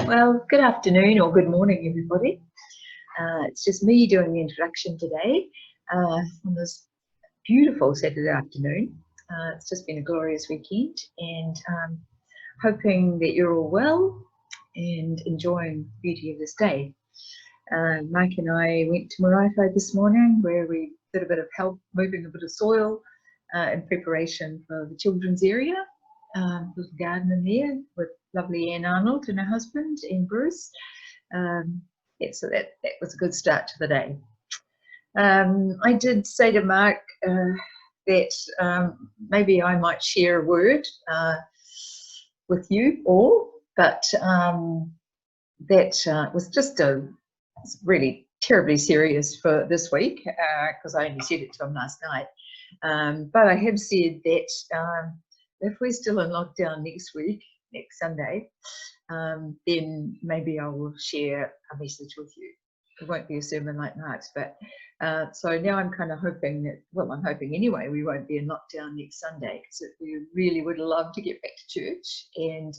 Well, good afternoon or good morning, everybody. It's just me doing the introduction today on this beautiful Saturday afternoon. It's just been a glorious weekend, and hoping that you're all well and enjoying the beauty of this day. Mike and I went to Maraifo this morning, where we did a bit of help moving a bit of soil in preparation for the children's area. Little garden in there with lovely Anne Arnold and her husband and Bruce. So that was a good start to the day. I did say to Mark that maybe I might share a word with you all, but that was just really terribly serious for this week because I only said it to him last night. But I have said that if we're still in lockdown next Sunday, then maybe I will share a message with you. It won't be a sermon like Mark's, but so now I'm kind of hoping that, well, I'm hoping anyway, we won't be in lockdown next Sunday, because we really would love to get back to church, and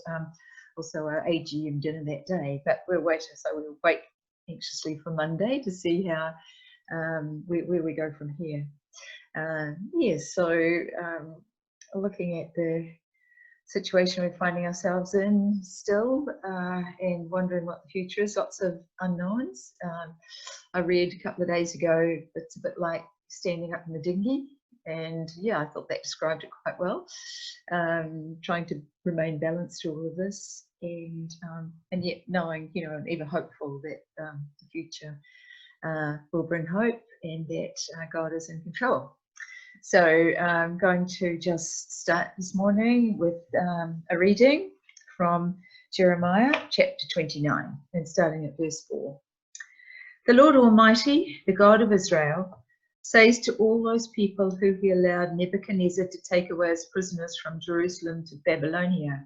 also our AGM dinner that day. But we'll wait anxiously for Monday to see how where we go from here. Looking at the situation we're finding ourselves in still, and wondering what the future is, lots of unknowns. I read a couple of days ago, it's a bit like standing up in the dinghy, and I thought that described it quite well. Trying to remain balanced through all of this, and yet knowing, and even hopeful that the future will bring hope, and that God is in control. So I'm going to just start this morning with a reading from Jeremiah chapter 29, and starting at verse 4. The Lord Almighty, the God of Israel, says to all those people who he allowed Nebuchadnezzar to take away as prisoners from Jerusalem to Babylonia: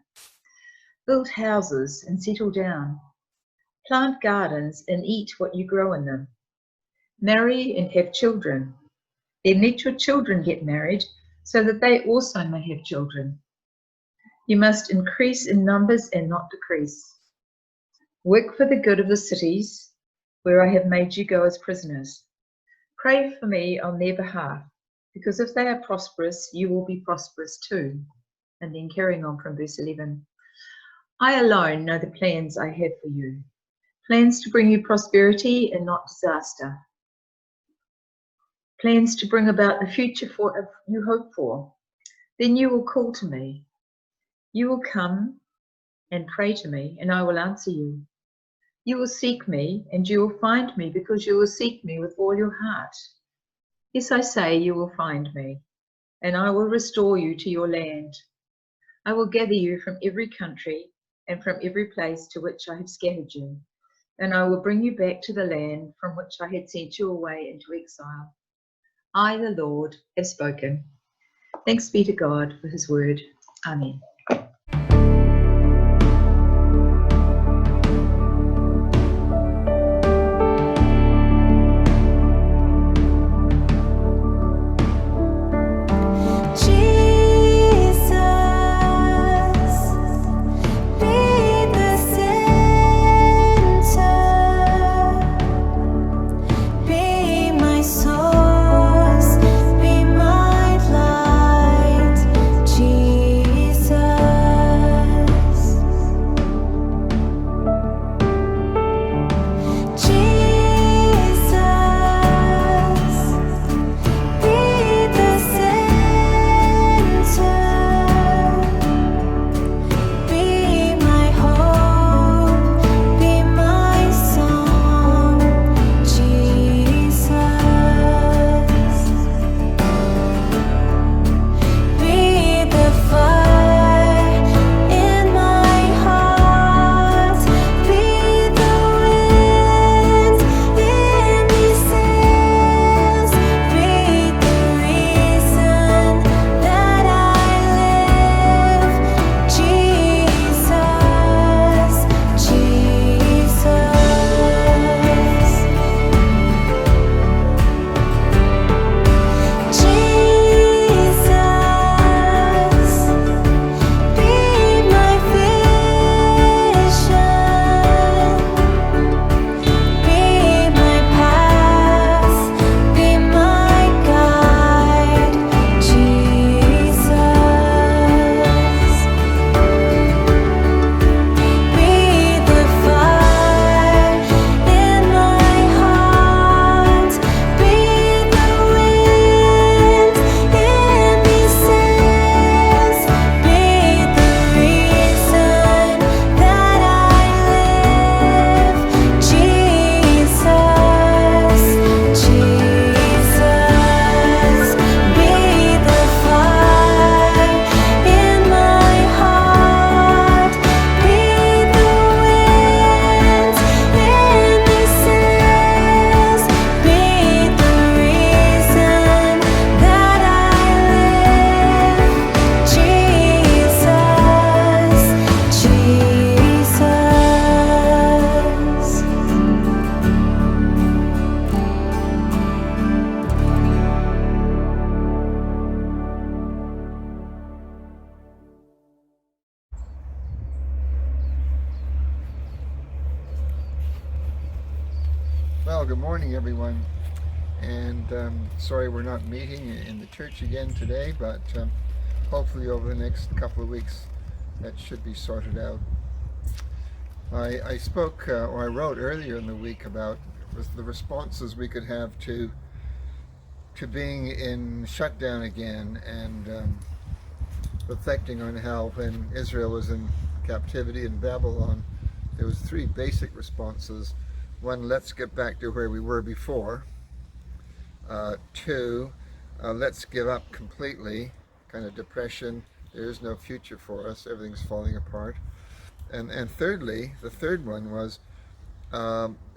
build houses and settle down, plant gardens and eat what you grow in them, marry and have children. Then let your children get married, so that they also may have children. You must increase in numbers and not decrease. Work for the good of the cities where I have made you go as prisoners. Pray for me on their behalf, because if they are prosperous, you will be prosperous too. And then carrying on from verse 11. I alone know the plans I have for you, plans to bring you prosperity and not disaster. Plans to bring about the future you hope for. Then you will call to me. You will come and pray to me, and I will answer you. You will seek me, and you will find me, because you will seek me with all your heart. Yes, I say, you will find me, and I will restore you to your land. I will gather you from every country and from every place to which I have scattered you, and I will bring you back to the land from which I had sent you away into exile. I, the Lord, have spoken. Thanks be to God for his word. Amen. Jesus. Well, good morning, everyone. And sorry we're not meeting in the church again today, but hopefully over the next couple of weeks that should be sorted out. I spoke or I wrote earlier in the week about the responses we could have to being in shutdown again, and reflecting on how when Israel was in captivity in Babylon, there was three basic responses. One, let's get back to where we were before. Two, let's give up completely, kind of depression. There is no future for us. Everything's falling apart. And thirdly, the third one was,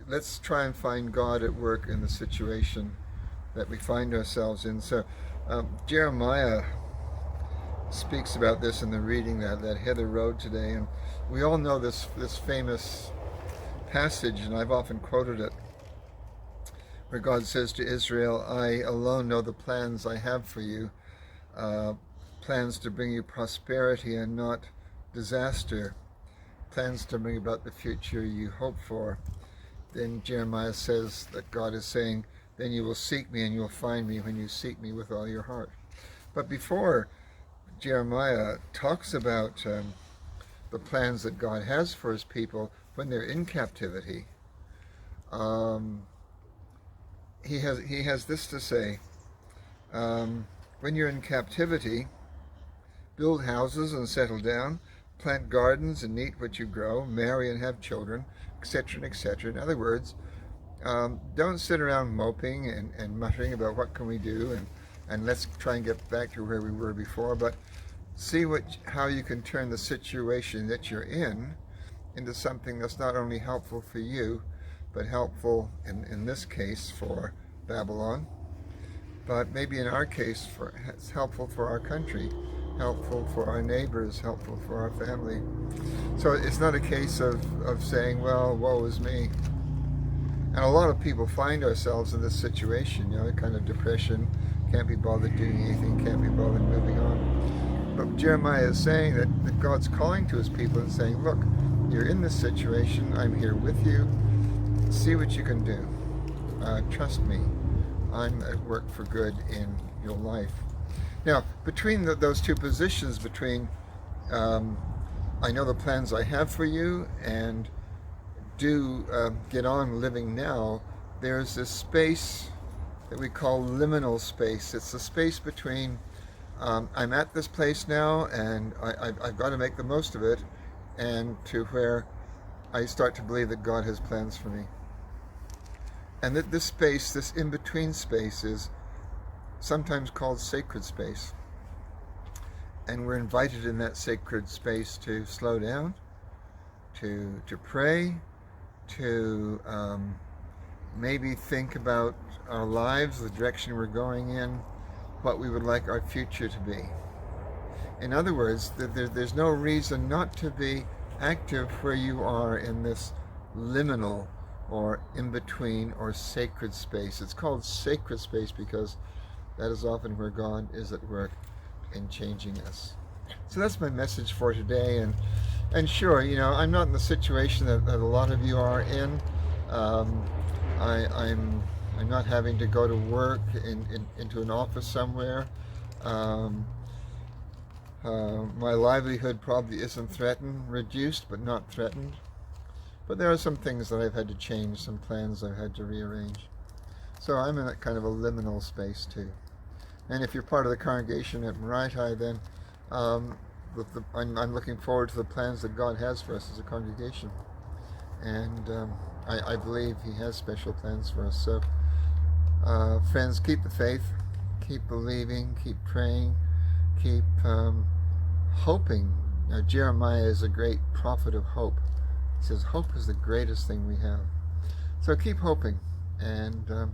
let's try and find God at work in the situation that we find ourselves in. So Jeremiah speaks about this in the reading that Heather wrote today, and we all know this famous passage, and I've often quoted it, where God says to Israel, I alone know the plans I have for you, plans to bring you prosperity and not disaster, plans to bring about the future you hope for. Then Jeremiah says that God is saying, then you will seek me and you'll find me when you seek me with all your heart. But before Jeremiah talks about the plans that God has for his people when they're in captivity, he has this to say. When you're in captivity, build houses and settle down, plant gardens and eat what you grow, marry and have children, etc., etc. In other words, don't sit around moping and muttering about what can we do and let's try and get back to where we were before, but see how you can turn the situation that you're in into something that's not only helpful for you, but helpful in this case for Babylon, but maybe in our case it's helpful for our country, helpful for our neighbors, helpful for our family. So it's not a case of saying, well, woe is me. And a lot of people find ourselves in this situation, kind of depression, can't be bothered doing anything, can't be bothered moving on. But Jeremiah is saying that God's calling to his people and saying, look, you're in this situation, I'm here with you, see what you can do. Trust me, I'm at work for good in your life. Now, between those two positions, between I know the plans I have for you and do get on living now, there's this space that we call liminal space. It's the space between I'm at this place now and I've got to make the most of it, and to where I start to believe that God has plans for me. And that this space, this in-between space, is sometimes called sacred space. And we're invited in that sacred space to slow down, to pray, to maybe think about our lives, the direction we're going in, what we would like our future to be. In other words, there's no reason not to be active where you are in this liminal or in-between or sacred space. It's called sacred space because that is often where God is at work in changing us. So that's my message for today. And sure, I'm not in the situation that a lot of you are in. I'm not having to go to work into an office somewhere. My livelihood probably isn't threatened, reduced, but not threatened. But there are some things that I've had to change, some plans I've had to rearrange. So I'm in a kind of a liminal space too. And if you're part of the congregation at Maritai, then I'm looking forward to the plans that God has for us as a congregation. And I believe He has special plans for us. So friends, keep the faith, keep believing, keep praying, keep hoping. Jeremiah is a great prophet of hope. He says hope is the greatest thing we have. So keep hoping, and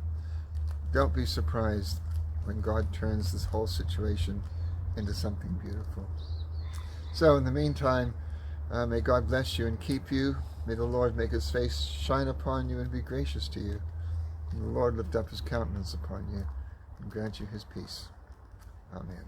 don't be surprised when God turns this whole situation into something beautiful. So in the meantime, may God bless you and keep you. May the Lord make His face shine upon you and be gracious to you. May the Lord lift up His countenance upon you and grant you His peace. Amen.